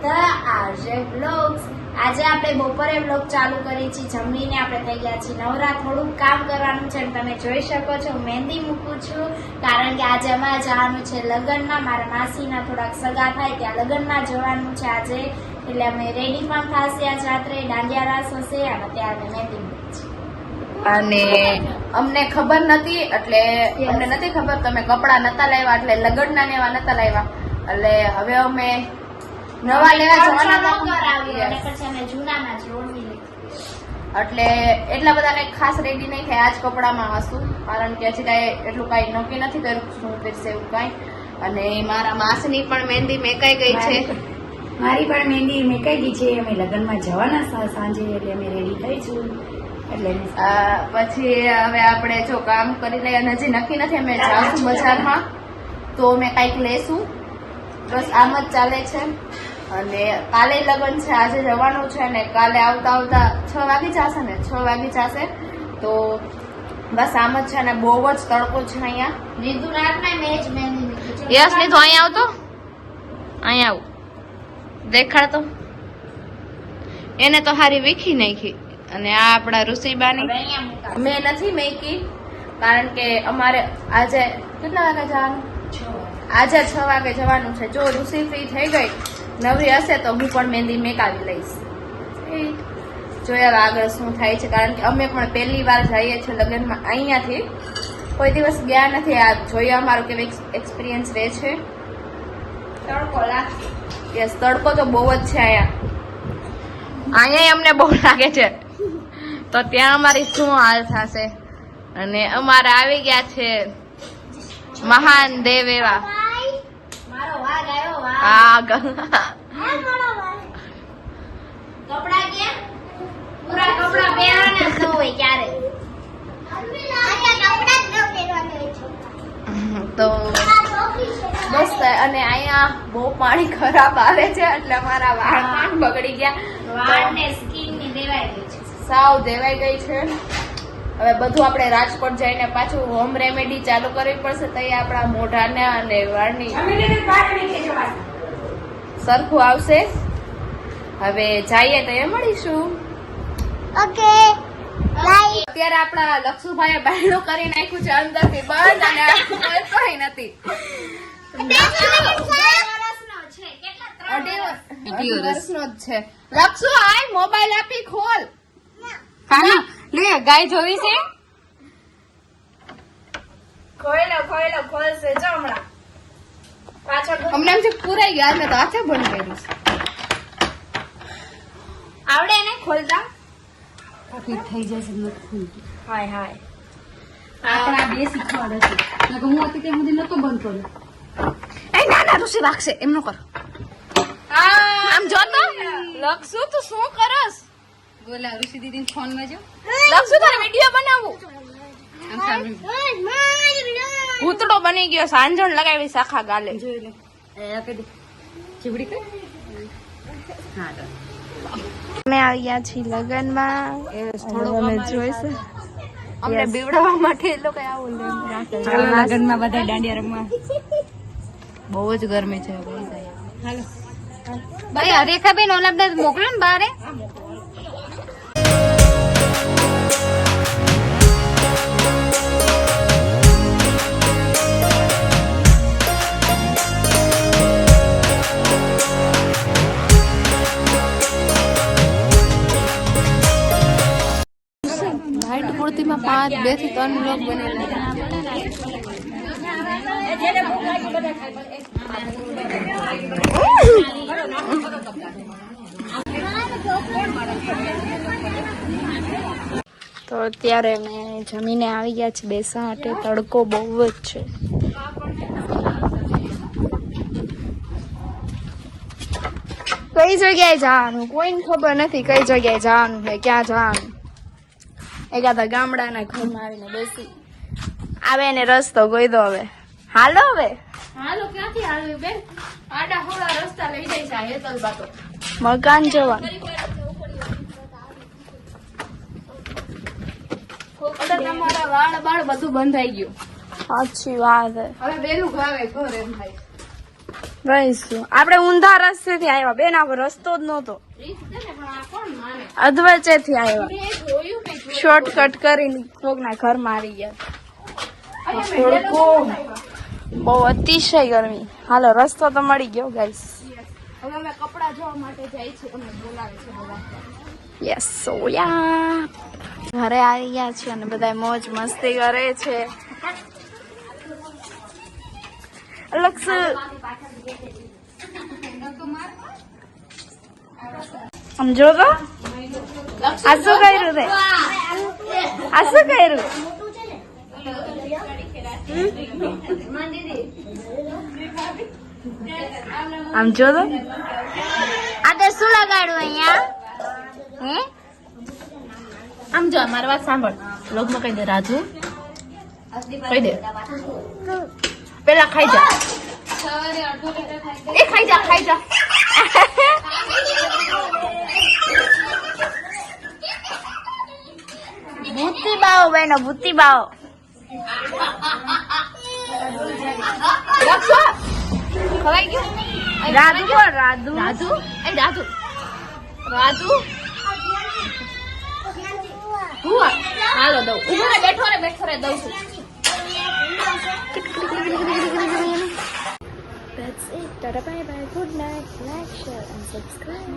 The RJ blogs. આજે આપણે બપોરે બ્લોગ ચાલુ કરી છે. જમીને આપણે થઈ ગયા છીએ નવરા. થોડુંક કામ કરવાનું છે. તમે જોઈ શકો છો હું મહેંદી મૂકું છું, કારણ કે આજે અમારે જવાનું છે લગ્નમાં. મારા માસીના થોડાક સગા થાય ત્યાં લગ્નમાં જવાનું છે આજે, એટલે અમે રેડી પણ થશે. આજ રાત્રે દાંડિયા રાસ હશે અને ત્યાં અમે મહેંદી મૂકી છે. અને અમને ખબર નથી, એટલે અમને નથી ખબર તમે કપડા નતા લાવ્યા, એટલે લગ્નના ને એવા નતા લાવ્યા, એટલે હવે અમે નવા લેવા જવાના પછી અમે જૂનામાં જોડી એટલે એટલા બધા કઈ ખાસ રેડી નહીં થાય. આજ કપડામાં હશું, કારણ કે હજી કઈ એટલું કઈ નક્કી નથી કર્યું શું પહેરશે એવું કઈ. અને મારા માસની પણ મહેંદી મેકાઈ ગઈ છે. મારી પણ મહેંદી મેકાઈ ગઈ છે. અમે લગ્નમાં જવાના સાંજે, એટલે અમે રેડી થઈ છું. એટલે પછી હવે આપણે જો કામ કરી લઈએ, અને હજી નક્કી નથી અમે જાશું બજારમાં તો અમે કઈક લેશું. બસ આમ જ ચાલે છે. અને કાલે લગ્ન છે, આજે જવાનું છે, ને કાલે આવતા આવતા 6 વાગી જશે ને 6 વાગી જશે. તો બસ આમ જ છે. ને બહુ જ તડકો છે અહીંયા. લીધું રાતના મેં જ મહેંદી મૂકી છે. યસ નહીં તો અહીંયા આવતો, અહીંયા આવું દેખાડતો. એને તો હારી વીખી નાખી. અને આ આપણા ઋષિબાની મેં નથી મેકી, કારણ કે અમારે આજે કેટલા વાગે જવાનું? આજે 6 વાગે જવાનું છે. જો ઋષિ ફ્રી થઈ ગઈ નવરી હશે તો હું પણ મહેંદી મેકાવી લઈશ. જોયા આગળ શું થાય છે, કારણ કે અમે પણ પહેલી વાર જઈએ છીએ લગ્નમાં. અહીંયાથી કોઈ દિવસ ગયા નથી. આ જોઈએ અમારો કેવો એક્સપિરિયન્સ રહે છે. તડકો લાગે. યસ, તડકો તો બહુ જ છે અહીંયા. અહીંયા અમને બહુ લાગે છે, તો ત્યાં અમારી શું હાલ થશે. અને અમારે આવી ગયા છે મહાન દેવ એવા. મારો વાઘ આવ્યો. વાઘ આ કપડા ગયા પૂરા કપડા પહેરવાના ન હોય ક્યારે તો બસ. અને અહીંયા બહુ પાણી ખરાબ આવે છે, એટલે અમારા વાળ પણ બગડી ગયા. વાળ ને સ્કિન ની દેવાઈ ગઈ છે. સાવ દેવાઈ ગઈ છે. હવે બધું આપણે રાજકોટ જઈને પાછું હોમ રેમેડી ચાલુ કરવી પડશે, તો આપણા મોઢાને અને વાળની સરખું આવશે. હવે જઈએ તો એ મળીશું. ઓકે અત્યારે આપણા લક્ષુભાઈએ બાયણું કરી નાખ્યું છે અંદરથી બંધ, અને કોઈ નથી. 2.5 વર્ષનો જ છે. લક્ષુ આય મોબાઈલ આપી ખોલ. હા લે, ગાય જોવી છે. ખોઈલો ખોલશે જો હમણાં પાછળ અમને એમ છે પુરાઈ ગયા, મેં તો હાથે બંધ કર્યું છે. આવડે ને ખોલતા. થઈ જશે નથી. હાય હાય આપણા બે શીખવાડે છે. હું હતી ત્યાં સુધી નતો બંધ કર્યો. એ ના ના ઋષિ વાગશે, એમ નો કર. આમ જો તો લક્ષુ તું શું કરસ? બોલા ઋષિ દીદી ફોન માં જો. લક્ષુ તારે વિડિયો બનાવું. ભૂતડો બની ગયો, સાંજણ લગાવી શાખા ગાલે. જોઈ લે. ચીવડી કઈ. હા તો અમે આવી ગયા છીએ લગનમાં. થોડું જોઈશે અમને બીવડાવવા માટે એ લોકો આવું લગ્નમાં બધા દાંડિયા રમવા. બહુ જ ગરમી છે. હાલો ભાઈ રેખાબેન ઓલા બધા મોકલો ને બારે. લાઈટ પૂર્તિમાં 2 થી 3 લોક બનેલા. તો અત્યારે અમે જમીને આવી ગયા છે બેસવા માટે. તડકો બહુ જ છે. કઈ જગ્યાએ જવાનું કોઈને ખબર નથી. કઈ જગ્યાએ જવાનું છે, ક્યાં જવાનું. એકાદા ગામડાના ઘરમાં આવીને બેસી આવે ને રસ્તો ગોઈ દો. હવે હાલો ક્યાંથી હાલવી બેન? આડા હોળા રસ્તા લઈ જાય છે હેતલ બાતો મકાન જવાનું. તમારા વાળ બાળ બધું બંધાઈ ગયું. સાચી વાત. હવે બેનું ભાવે ઘર એમ થાય. ગઈશું આપણે ઊંધા રસ્તેથી આવ્યા બેન, આ રસ્તો જ નહોતો, અધવચ્ચેથી આવ્યા, શોર્ટકટ કરીને કોકના ઘરમાં આવી ગયા. તડકો બહુ અતિશય ગરમી. હાલો રસ્તો તો મળી ગયો ગાઈસ. હવે અમે કપડા ધોવા માટે જાય છે, અમે બોલાવે છે બધા. યસ સોયા ઘરે આવી ગયા છે અને બધા મોજ મસ્તી કરે છે. લક્ષ આમ જો તો આ શું કર્યું તે, આ શું કર્યું? આમ જો તો આ તે શું લગાડ્યું અહીંયા? હે આમ જો મારી વાત સાંભળ, લોગમાં કહી દે રાજુ, કહી દે પેલા ખાઈ જા, એ ખાઈ જા, ખાઈ જા. ભૂતી બાવો બહેનો, ભૂતી બાવો. ખવાઈ ગયું? રાધુ બોલ, રાધુ. રાજુ, એ રાજુ, રાજુ હુઆ. હાલો દઉં, ઉભો રે, બેઠો રે દઉં છું. That's it. Tata bye bye. Good night. Like, share and subscribe.